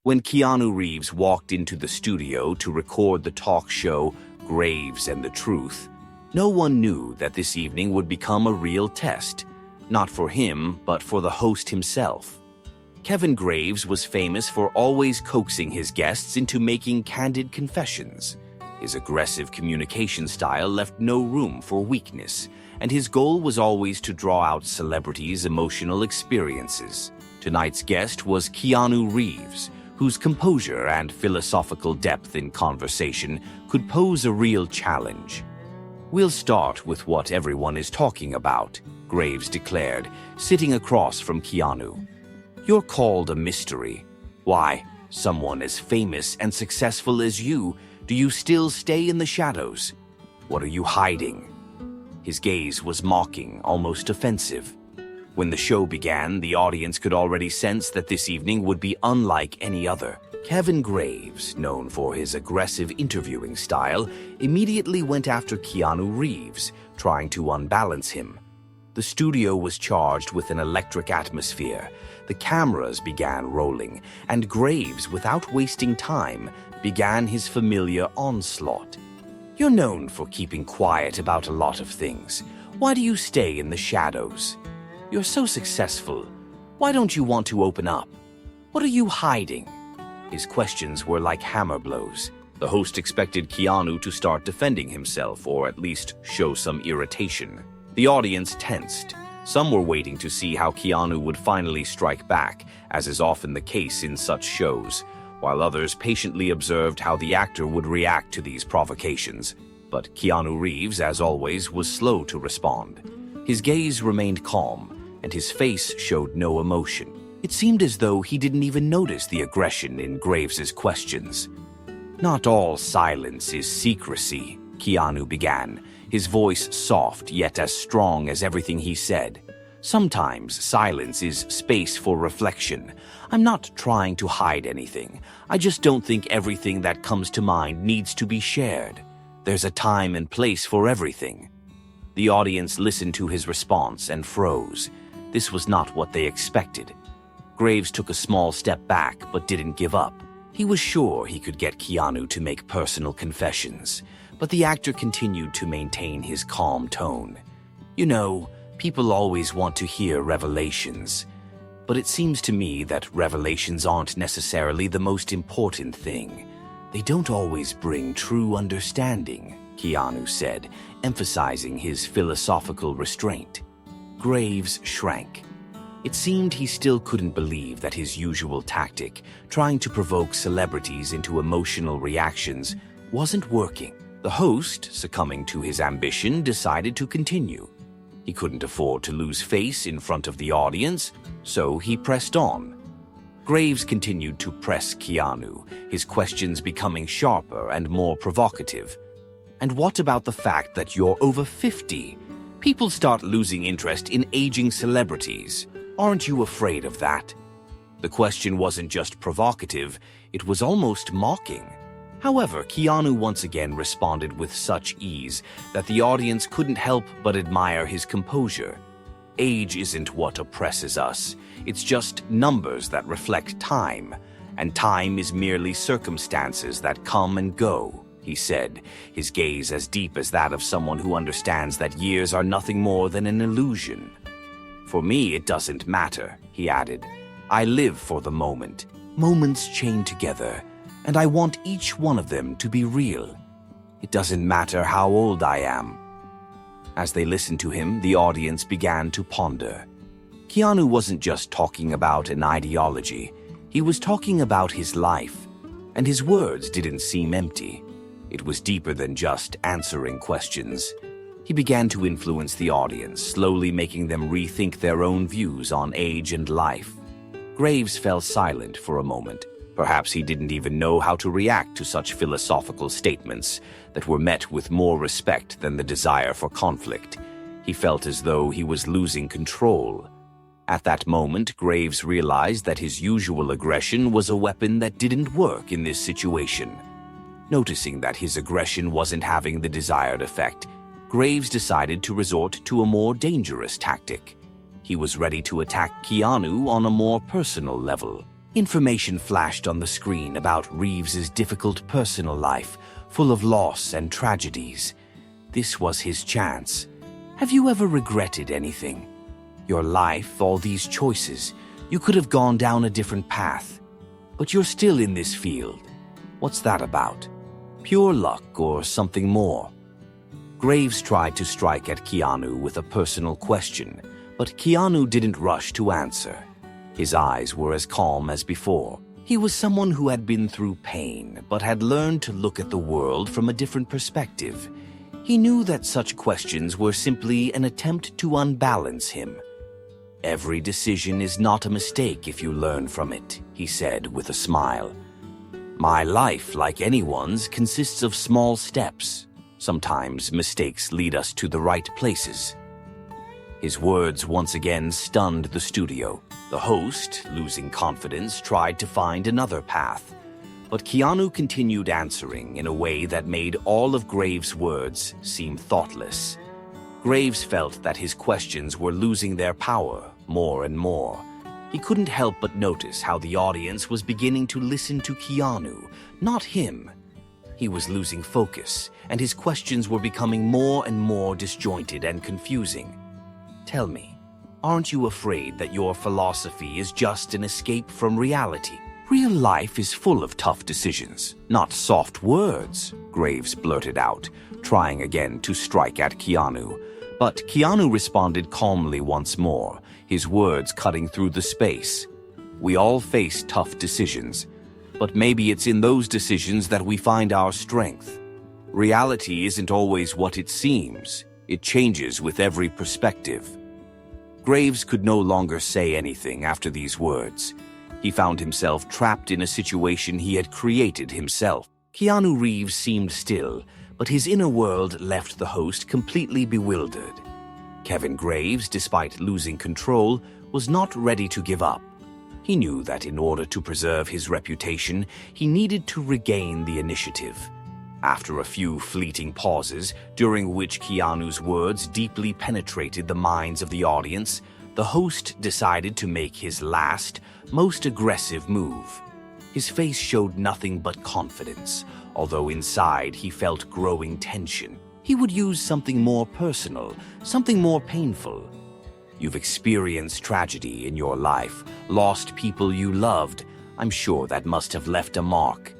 When Keanu Reeves walked into the studio to record the talk show Graves and the Truth, no one knew that this evening would become a real test, not for him, but for the host himself. Kevin Graves was famous for always coaxing his guests into making candid confessions. His aggressive communication style left no room for weakness, and his goal was always to draw out celebrities' emotional experiences. Tonight's guest was Keanu Reeves, whose composure and philosophical depth in conversation could pose a real challenge. "We'll start with what everyone is talking about," Graves declared, sitting across from Keanu. "You're called a mystery. Why, someone as famous and successful as you, do you still stay in the shadows? What are you hiding?" His gaze was mocking, almost offensive. When the show began, the audience could already sense that this evening would be unlike any other. Kevin Graves, known for his aggressive interviewing style, immediately went after Keanu Reeves, trying to unbalance him. The studio was charged with an electric atmosphere. The cameras began rolling, and Graves, without wasting time, began his familiar onslaught. "You're known for keeping quiet about a lot of things. Why do you stay in the shadows? You're so successful. Why don't you want to open up? What are you hiding?" His questions were like hammer blows. The host expected Keanu to start defending himself, or at least show some irritation. The audience tensed. Some were waiting to see how Keanu would finally strike back, as is often the case in such shows, while others patiently observed how the actor would react to these provocations. But Keanu Reeves, as always, was slow to respond. His gaze remained calm, and his face showed no emotion. It seemed as though he didn't even notice the aggression in Graves's questions. "Not all silence is secrecy," Keanu began, his voice soft yet as strong as everything he said. "Sometimes silence is space for reflection. I'm not trying to hide anything. I just don't think everything that comes to mind needs to be shared. There's a time and place for everything." The audience listened to his response and froze. This was not what they expected. Graves took a small step back but didn't give up. He was sure he could get Keanu to make personal confessions, but the actor continued to maintain his calm tone. "You know, people always want to hear revelations, but it seems to me that revelations aren't necessarily the most important thing. They don't always bring true understanding," Keanu said, emphasizing his philosophical restraint. Graves shrank. It seemed he still couldn't believe that his usual tactic, trying to provoke celebrities into emotional reactions, wasn't working. The host, succumbing to his ambition, decided to continue. He couldn't afford to lose face in front of the audience, so he pressed on. Graves continued to press Keanu, his questions becoming sharper and more provocative. "And what about the fact that you're over 50? People start losing interest in aging celebrities. Aren't you afraid of that?" The question wasn't just provocative, it was almost mocking. However, Keanu once again responded with such ease that the audience couldn't help but admire his composure. "Age isn't what oppresses us. It's just numbers that reflect time, and time is merely circumstances that come and go," he said, his gaze as deep as that of someone who understands that years are nothing more than an illusion. "For me, it doesn't matter," he added. "I live for the moment. Moments chain together, and I want each one of them to be real. It doesn't matter how old I am." As they listened to him, the audience began to ponder. Keanu wasn't just talking about an ideology. He was talking about his life, and his words didn't seem empty. It was deeper than just answering questions. He began to influence the audience, slowly making them rethink their own views on age and life. Graves fell silent for a moment. Perhaps he didn't even know how to react to such philosophical statements that were met with more respect than the desire for conflict. He felt as though he was losing control. At that moment, Graves realized that his usual aggression was a weapon that didn't work in this situation. Noticing that his aggression wasn't having the desired effect, Graves decided to resort to a more dangerous tactic. He was ready to attack Keanu on a more personal level. Information flashed on the screen about Reeves's difficult personal life, full of loss and tragedies. This was his chance. Have you ever regretted anything? Your life, all these choices, you could have gone down a different path. But you're still in this field. What's that about? Pure luck or something more? Graves tried to strike at Keanu with a personal question, but Keanu didn't rush to answer. His eyes were as calm as before. He was someone who had been through pain, but had learned to look at the world from a different perspective. He knew that such questions were simply an attempt to unbalance him. Every decision is not a mistake if you learn from it, he said with a smile. My life, like anyone's, consists of small steps. Sometimes mistakes lead us to the right places. His words once again stunned the studio. The host, losing confidence, tried to find another path. But Keanu continued answering in a way that made all of Graves' words seem thoughtless. Graves felt that his questions were losing their power more and more. He couldn't help but notice how the audience was beginning to listen to Keanu, not him. He was losing focus, and his questions were becoming more and more disjointed and confusing. Tell me, aren't you afraid that your philosophy is just an escape from reality? Real life is full of tough decisions, not soft words, Graves blurted out, trying again to strike at Keanu. But Keanu responded calmly once more, his words cutting through the space. We all face tough decisions, but maybe it's in those decisions that we find our strength. Reality isn't always what it seems. It changes with every perspective. Graves could no longer say anything after these words. He found himself trapped in a situation he had created himself. Keanu Reeves seemed still, but his inner world left the host completely bewildered. Kevin Graves, despite losing control, was not ready to give up. He knew that in order to preserve his reputation, he needed to regain the initiative. After a few fleeting pauses, during which Keanu's words deeply penetrated the minds of the audience, the host decided to make his last, most aggressive move. His face showed nothing but confidence, although inside he felt growing tension. He would use something more personal, something more painful. You've experienced tragedy in your life, lost people you loved. I'm sure that must have left a mark.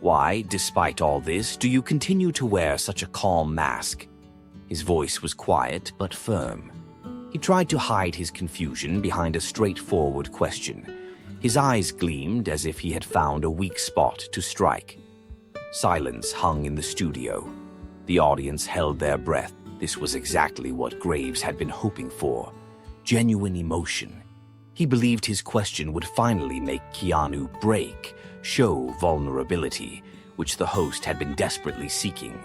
Why, despite all this, do you continue to wear such a calm mask? His voice was quiet but firm. He tried to hide his confusion behind a straightforward question. His eyes gleamed as if he had found a weak spot to strike. Silence hung in the studio. The audience held their breath. This was exactly what Graves had been hoping for. Genuine emotion. He believed his question would finally make Keanu break, show vulnerability, which the host had been desperately seeking.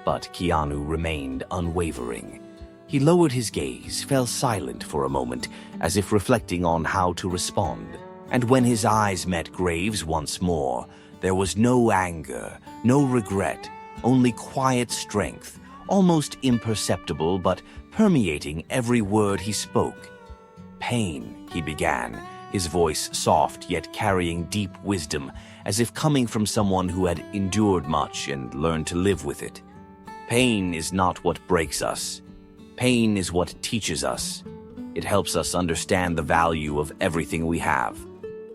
But Keanu remained unwavering. He lowered his gaze, fell silent for a moment, as if reflecting on how to respond. And when his eyes met Graves once more, there was no anger, no regret, only quiet strength, almost imperceptible but permeating every word he spoke. Pain, he began, his voice soft yet carrying deep wisdom, as if coming from someone who had endured much and learned to live with it. Pain is not what breaks us. Pain is what teaches us. It helps us understand the value of everything we have.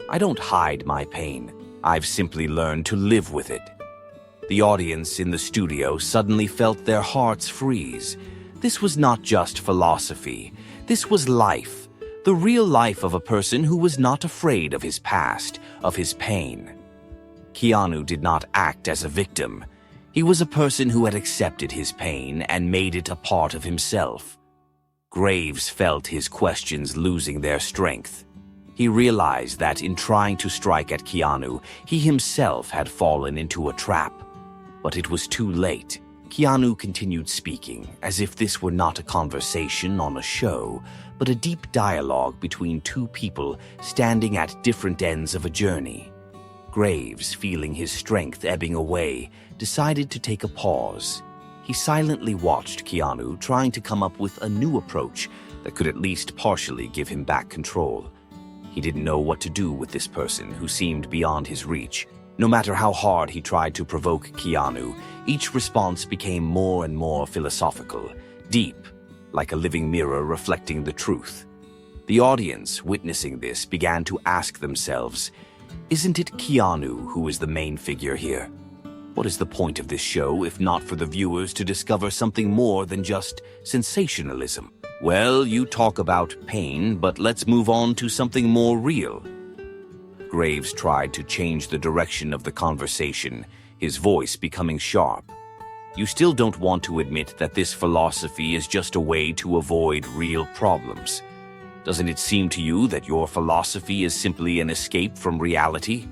I don't hide my pain. I've simply learned to live with it. The audience in the studio suddenly felt their hearts freeze. This was not just philosophy. This was life. The real life of a person who was not afraid of his past, of his pain. Keanu did not act as a victim. He was a person who had accepted his pain and made it a part of himself. Graves felt his questions losing their strength. He realized that in trying to strike at Keanu, he himself had fallen into a trap. But it was too late. Keanu continued speaking, as if this were not a conversation on a show, but a deep dialogue between two people standing at different ends of a journey. Graves, feeling his strength ebbing away, decided to take a pause. He silently watched Keanu trying to come up with a new approach that could at least partially give him back control. He didn't know what to do with this person who seemed beyond his reach. No matter how hard he tried to provoke Keanu, each response became more and more philosophical, deep, like a living mirror reflecting the truth. The audience, witnessing this, began to ask themselves, isn't it Keanu who is the main figure here? What is the point of this show if not for the viewers to discover something more than just sensationalism? Well, you talk about pain, but let's move on to something more real. Graves tried to change the direction of the conversation, his voice becoming sharp. You still don't want to admit that this philosophy is just a way to avoid real problems. Doesn't it seem to you that your philosophy is simply an escape from reality?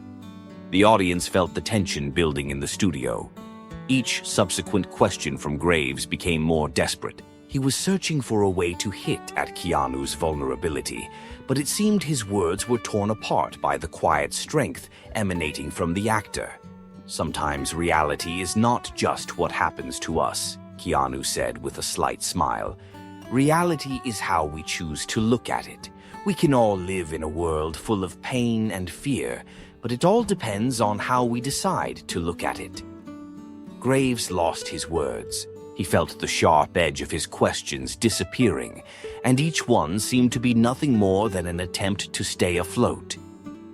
The audience felt the tension building in the studio. Each subsequent question from Graves became more desperate. He was searching for a way to hit at Keanu's vulnerability, but it seemed his words were torn apart by the quiet strength emanating from the actor. Sometimes reality is not just what happens to us, Keanu said with a slight smile. Reality is how we choose to look at it. We can all live in a world full of pain and fear, but it all depends on how we decide to look at it. Graves lost his words. He felt the sharp edge of his questions disappearing, and each one seemed to be nothing more than an attempt to stay afloat.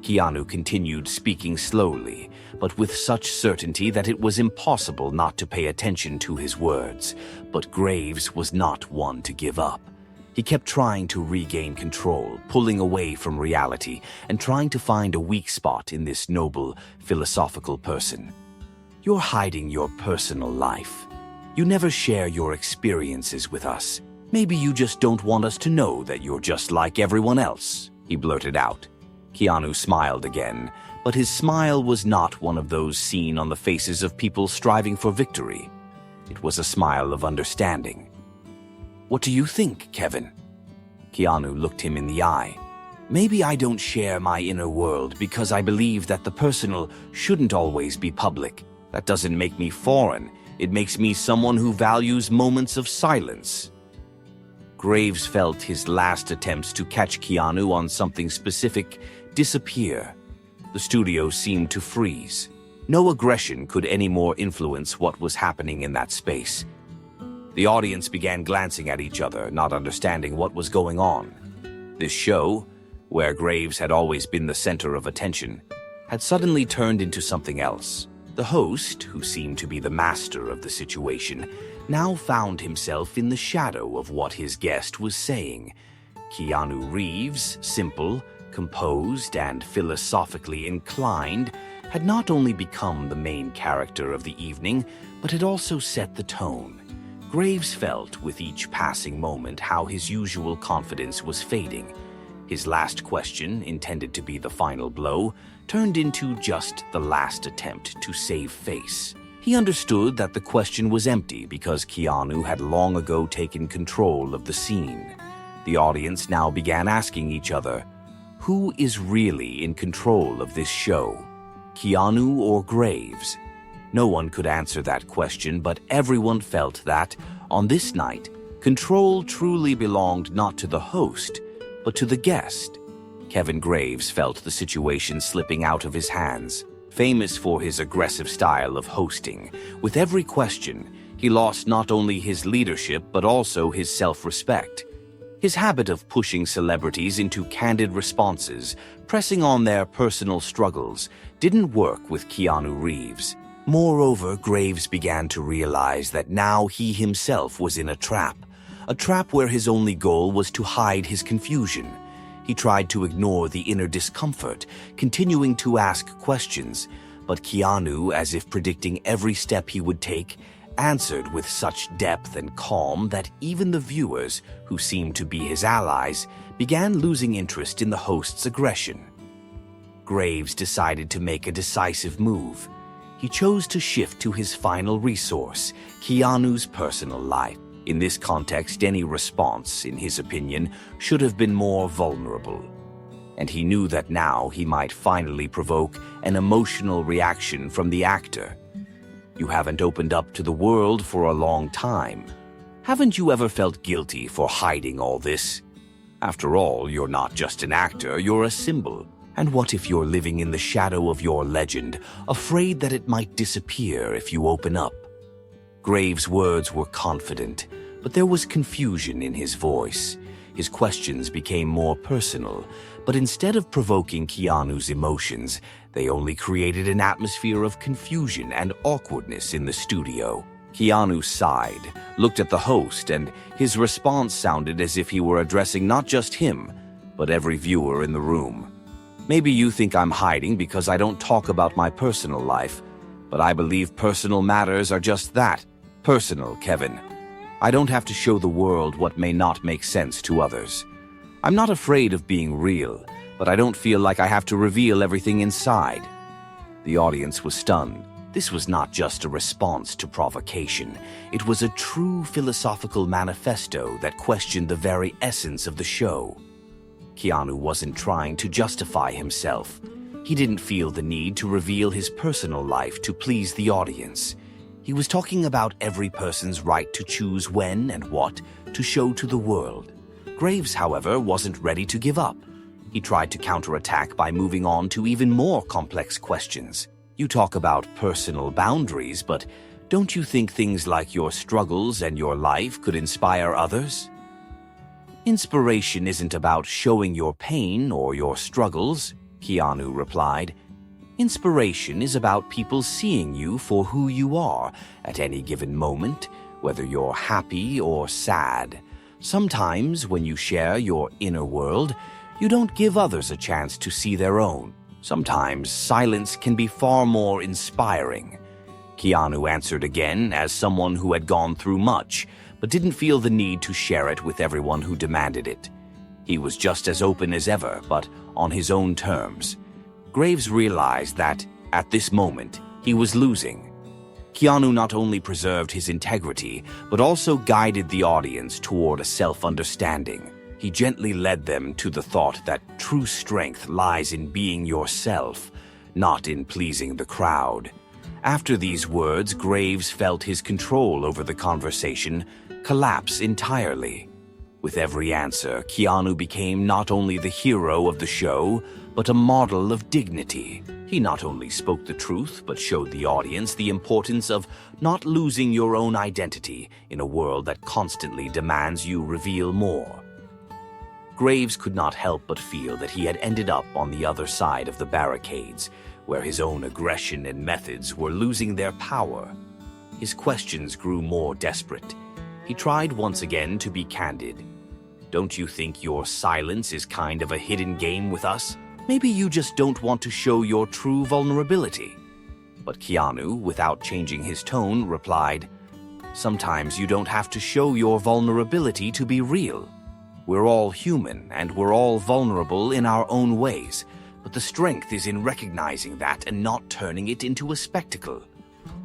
Keanu continued speaking slowly, but with such certainty that it was impossible not to pay attention to his words. But Graves was not one to give up. He kept trying to regain control, pulling away from reality, and trying to find a weak spot in this noble, philosophical person. You're hiding your personal life. You never share your experiences with us. Maybe you just don't want us to know that you're just like everyone else, he blurted out. Keanu smiled again, but his smile was not one of those seen on the faces of people striving for victory. It was a smile of understanding. What do you think, Kevin? Keanu looked him in the eye. Maybe I don't share my inner world because I believe that the personal shouldn't always be public. That doesn't make me foreign. It makes me someone who values moments of silence. Graves felt his last attempts to catch Keanu on something specific disappear. The studio seemed to freeze. No aggression could anymore influence what was happening in that space. The audience began glancing at each other, not understanding what was going on. This show, where Graves had always been the center of attention, had suddenly turned into something else. The host, who seemed to be the master of the situation, now found himself in the shadow of what his guest was saying. Keanu Reeves, simple, composed, and philosophically inclined, had not only become the main character of the evening, but had also set the tone. Graves felt with each passing moment how his usual confidence was fading. His last question, intended to be the final blow, turned into just the last attempt to save face. He understood that the question was empty because Keanu had long ago taken control of the scene. The audience now began asking each other, who is really in control of this show, Keanu or Graves? No one could answer that question, but everyone felt that, on this night, control truly belonged not to the host, but to the guest. Kevin Graves felt the situation slipping out of his hands. Famous for his aggressive style of hosting, with every question, he lost not only his leadership but also his self-respect. His habit of pushing celebrities into candid responses, pressing on their personal struggles, didn't work with Keanu Reeves. Moreover, Graves began to realize that now he himself was in a trap where his only goal was to hide his confusion. He tried to ignore the inner discomfort, continuing to ask questions, but Keanu, as if predicting every step he would take, answered with such depth and calm that even the viewers, who seemed to be his allies, began losing interest in the host's aggression. Graves decided to make a decisive move. He chose to shift to his final resource, Keanu's personal life. In this context, any response, in his opinion, should have been more vulnerable. And he knew that now he might finally provoke an emotional reaction from the actor. You haven't opened up to the world for a long time. Haven't you ever felt guilty for hiding all this? After all, you're not just an actor, you're a symbol. And what if you're living in the shadow of your legend, afraid that it might disappear if you open up? Graves' words were confident, but there was confusion in his voice. His questions became more personal, but instead of provoking Keanu's emotions, they only created an atmosphere of confusion and awkwardness in the studio. Keanu sighed, looked at the host, and his response sounded as if he were addressing not just him, but every viewer in the room. Maybe you think I'm hiding because I don't talk about my personal life, but I believe personal matters are just that, personal, Kevin. I don't have to show the world what may not make sense to others. I'm not afraid of being real, but I don't feel like I have to reveal everything inside. The audience was stunned. This was not just a response to provocation. It was a true philosophical manifesto that questioned the very essence of the show. Keanu wasn't trying to justify himself. He didn't feel the need to reveal his personal life to please the audience. He was talking about every person's right to choose when and what to show to the world. Graves, however, wasn't ready to give up. He tried to counterattack by moving on to even more complex questions. You talk about personal boundaries, but don't you think things like your struggles and your life could inspire others? Inspiration isn't about showing your pain or your struggles, Keanu replied. Inspiration is about people seeing you for who you are at any given moment, whether you're happy or sad. Sometimes when you share your inner world, you don't give others a chance to see their own. Sometimes silence can be far more inspiring. Keanu answered again as someone who had gone through much, but didn't feel the need to share it with everyone who demanded it. He was just as open as ever, but on his own terms. Graves realized that, at this moment, he was losing. Keanu not only preserved his integrity, but also guided the audience toward a self-understanding. He gently led them to the thought that true strength lies in being yourself, not in pleasing the crowd. After these words, Graves felt his control over the conversation collapse entirely. With every answer, Keanu became not only the hero of the show, but a model of dignity. He not only spoke the truth, but showed the audience the importance of not losing your own identity in a world that constantly demands you reveal more. Graves could not help but feel that he had ended up on the other side of the barricades, where his own aggression and methods were losing their power. His questions grew more desperate. He tried once again to be candid. Don't you think your silence is kind of a hidden game with us? Maybe you just don't want to show your true vulnerability. But Keanu, without changing his tone, replied, Sometimes you don't have to show your vulnerability to be real. We're all human, and we're all vulnerable in our own ways, but the strength is in recognizing that and not turning it into a spectacle.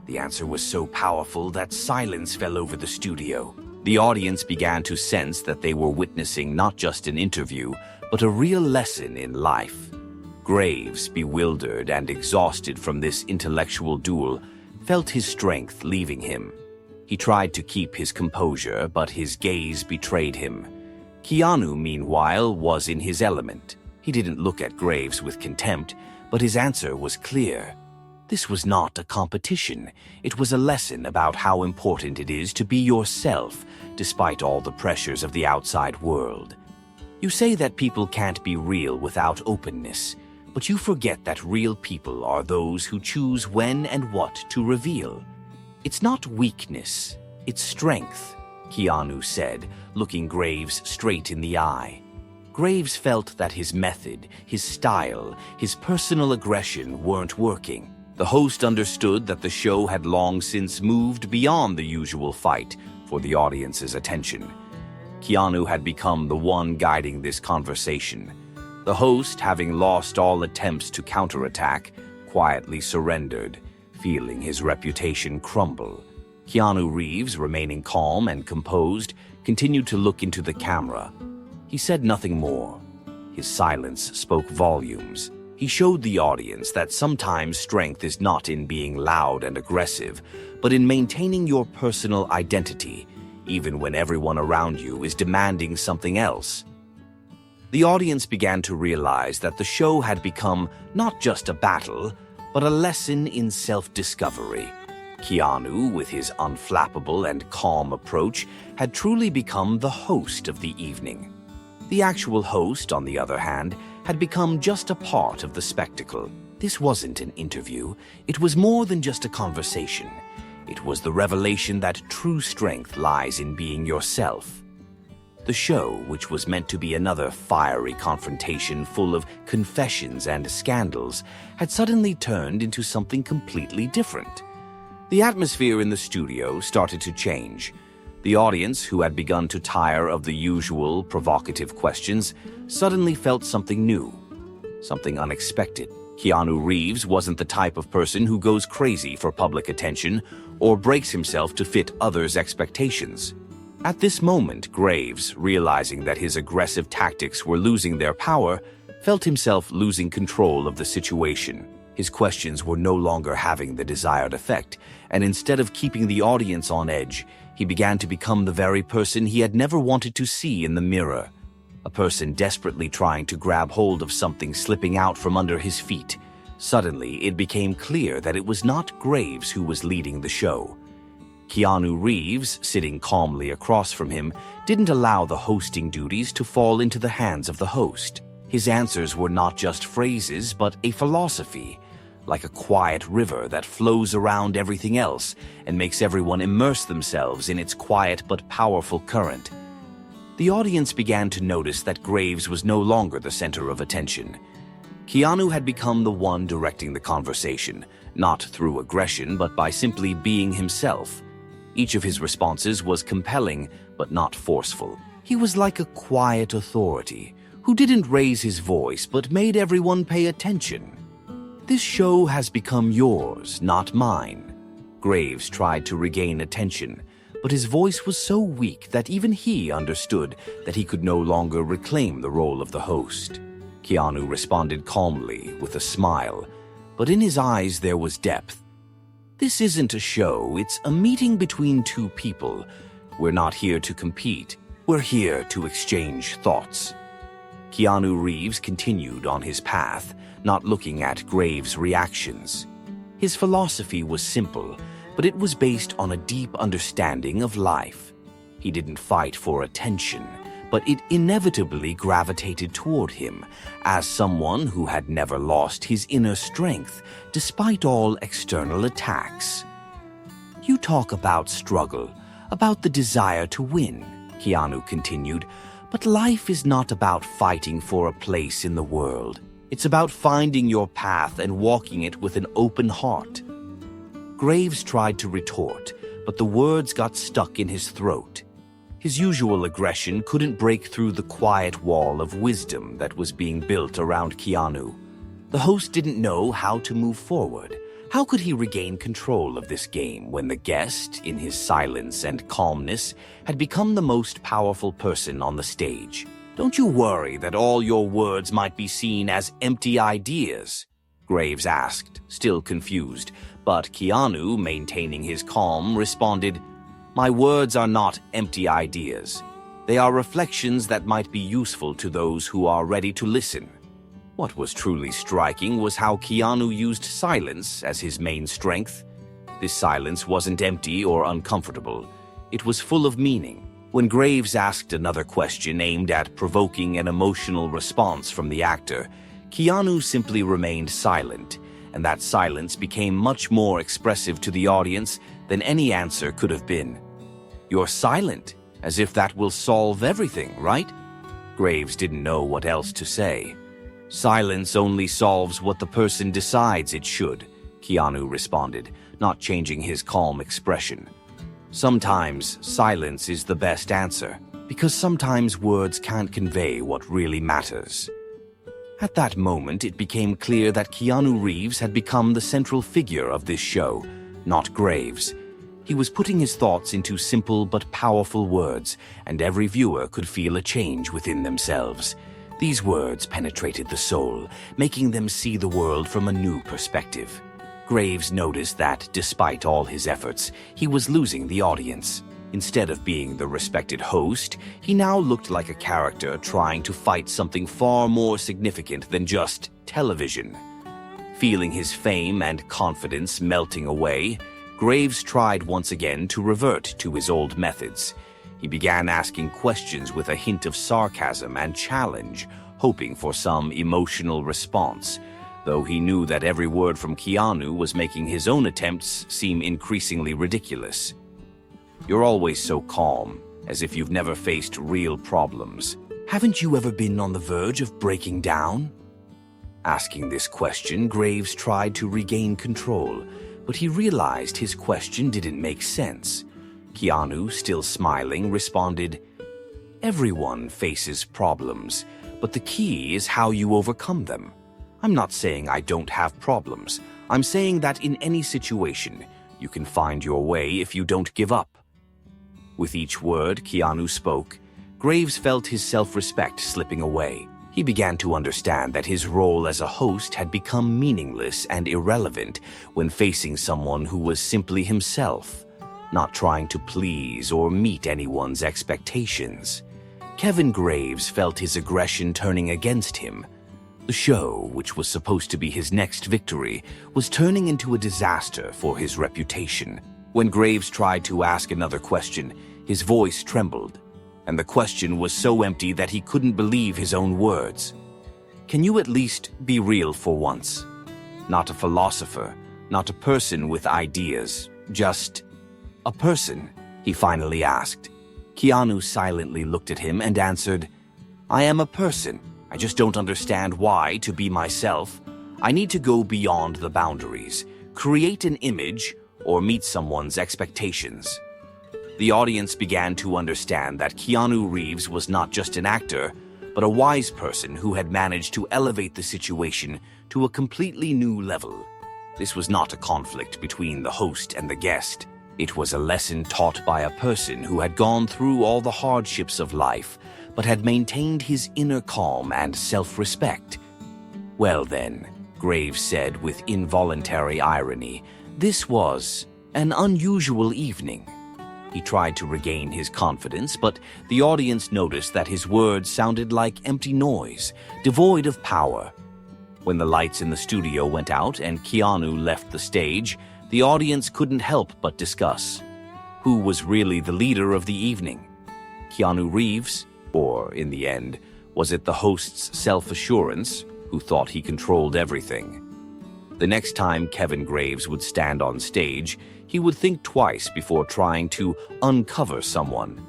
The answer was so powerful that silence fell over the studio. The audience began to sense that they were witnessing not just an interview, but a real lesson in life. Graves, bewildered and exhausted from this intellectual duel, felt his strength leaving him. He tried to keep his composure, but his gaze betrayed him. Keanu, meanwhile, was in his element. He didn't look at Graves with contempt, but his answer was clear. This was not a competition. It was a lesson about how important it is to be yourself, despite all the pressures of the outside world. You say that people can't be real without openness, but you forget that real people are those who choose when and what to reveal. It's not weakness, it's strength, Keanu said, looking Graves straight in the eye. Graves felt that his method, his style, his personal aggression weren't working. The host understood that the show had long since moved beyond the usual fight for the audience's attention. Keanu had become the one guiding this conversation. The host, having lost all attempts to counterattack, quietly surrendered, feeling his reputation crumble. Keanu Reeves, remaining calm and composed, continued to look into the camera. He said nothing more. His silence spoke volumes. He showed the audience that sometimes strength is not in being loud and aggressive, but in maintaining your personal identity, even when everyone around you is demanding something else. The audience began to realize that the show had become not just a battle, but a lesson in self-discovery. Keanu, with his unflappable and calm approach, had truly become the host of the evening. The actual host, on the other hand, had become just a part of the spectacle. This wasn't an interview. It was more than just a conversation. It was the revelation that true strength lies in being yourself. The show, which was meant to be another fiery confrontation full of confessions and scandals, had suddenly turned into something completely different. The atmosphere in the studio started to change. The audience, who had begun to tire of the usual provocative questions, suddenly felt something new, something unexpected. Keanu Reeves wasn't the type of person who goes crazy for public attention or breaks himself to fit others' expectations. At this moment, Graves, realizing that his aggressive tactics were losing their power, felt himself losing control of the situation. His questions were no longer having the desired effect, and instead of keeping the audience on edge, he began to become the very person he had never wanted to see in the mirror. A person desperately trying to grab hold of something slipping out from under his feet. Suddenly, it became clear that it was not Graves who was leading the show. Keanu Reeves, sitting calmly across from him, didn't allow the hosting duties to fall into the hands of the host. His answers were not just phrases, but a philosophy, like a quiet river that flows around everything else and makes everyone immerse themselves in its quiet but powerful current. The audience began to notice that Graves was no longer the center of attention. Keanu had become the one directing the conversation, not through aggression, but by simply being himself. Each of his responses was compelling, but not forceful. He was like a quiet authority, who didn't raise his voice, but made everyone pay attention. This show has become yours, not mine. Graves tried to regain attention, but his voice was so weak that even he understood that he could no longer reclaim the role of the host. Keanu responded calmly, with a smile, but in his eyes there was depth. This isn't a show, it's a meeting between two people. We're not here to compete, we're here to exchange thoughts. Keanu Reeves continued on his path, not looking at Graves' reactions. His philosophy was simple, but it was based on a deep understanding of life. He didn't fight for attention, but it inevitably gravitated toward him as someone who had never lost his inner strength despite all external attacks. You talk about struggle, about the desire to win, Keanu continued, but life is not about fighting for a place in the world. It's about finding your path and walking it with an open heart. Graves tried to retort, but the words got stuck in his throat. His usual aggression couldn't break through the quiet wall of wisdom that was being built around Keanu. The host didn't know how to move forward. How could he regain control of this game when the guest, in his silence and calmness, had become the most powerful person on the stage? Don't you worry that all your words might be seen as empty ideas? Graves asked, still confused, but Keanu, maintaining his calm, responded, My words are not empty ideas. They are reflections that might be useful to those who are ready to listen. What was truly striking was how Keanu used silence as his main strength. This silence wasn't empty or uncomfortable. It was full of meaning. When Graves asked another question aimed at provoking an emotional response from the actor, Keanu simply remained silent, and that silence became much more expressive to the audience than any answer could have been. You're silent, as if that will solve everything, right? Graves didn't know what else to say. Silence only solves what the person decides it should, Keanu responded, not changing his calm expression. Sometimes silence is the best answer, because sometimes words can't convey what really matters. At that moment, it became clear that Keanu Reeves had become the central figure of this show, not Graves. He was putting his thoughts into simple but powerful words, and every viewer could feel a change within themselves. These words penetrated the soul, making them see the world from a new perspective. Graves noticed that, despite all his efforts, he was losing the audience. Instead of being the respected host, he now looked like a character trying to fight something far more significant than just television. Feeling his fame and confidence melting away, Graves tried once again to revert to his old methods. He began asking questions with a hint of sarcasm and challenge, hoping for some emotional response, though he knew that every word from Keanu was making his own attempts seem increasingly ridiculous. "You're always so calm, as if you've never faced real problems. Haven't you ever been on the verge of breaking down?" Asking this question, Graves tried to regain control, but he realized his question didn't make sense. Keanu, still smiling, responded, "Everyone faces problems, but the key is how you overcome them. I'm not saying I don't have problems. I'm saying that in any situation, you can find your way if you don't give up." With each word Keanu spoke, Graves felt his self-respect slipping away. He began to understand that his role as a host had become meaningless and irrelevant when facing someone who was simply himself, not trying to please or meet anyone's expectations. Kevin Graves felt his aggression turning against him. The show, which was supposed to be his next victory, was turning into a disaster for his reputation. When Graves tried to ask another question, his voice trembled, and the question was so empty that he couldn't believe his own words. "Can you at least be real for once? Not a philosopher, not a person with ideas, just a person," he finally asked. Keanu silently looked at him and answered, "I am a person. I just don't understand why, to be myself, I need to go beyond the boundaries, create an image, or meet someone's expectations." The audience began to understand that Keanu Reeves was not just an actor, but a wise person who had managed to elevate the situation to a completely new level. This was not a conflict between the host and the guest. It was a lesson taught by a person who had gone through all the hardships of life, but had maintained his inner calm and self-respect. "Well then," Graves said with involuntary irony, "this was an unusual evening." He tried to regain his confidence, but the audience noticed that his words sounded like empty noise, devoid of power. When the lights in the studio went out and Keanu left the stage, the audience couldn't help but discuss. Who was really the leader of the evening? Keanu Reeves? Or, in the end, was it the host's self-assurance, who thought he controlled everything? The next time Kevin Graves would stand on stage, he would think twice before trying to uncover someone.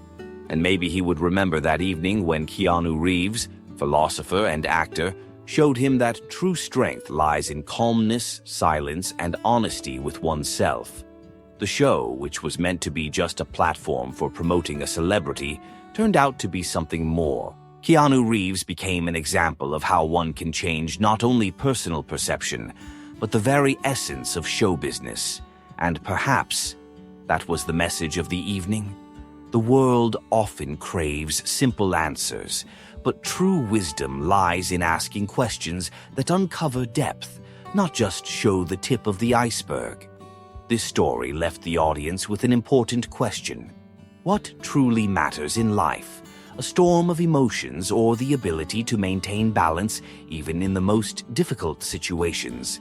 And maybe he would remember that evening when Keanu Reeves, philosopher and actor, showed him that true strength lies in calmness, silence, and honesty with oneself. The show, which was meant to be just a platform for promoting a celebrity, turned out to be something more. Keanu Reeves became an example of how one can change not only personal perception, but the very essence of show business. And perhaps that was the message of the evening. The world often craves simple answers, but true wisdom lies in asking questions that uncover depth, not just show the tip of the iceberg. This story left the audience with an important question. What truly matters in life? A storm of emotions or the ability to maintain balance even in the most difficult situations?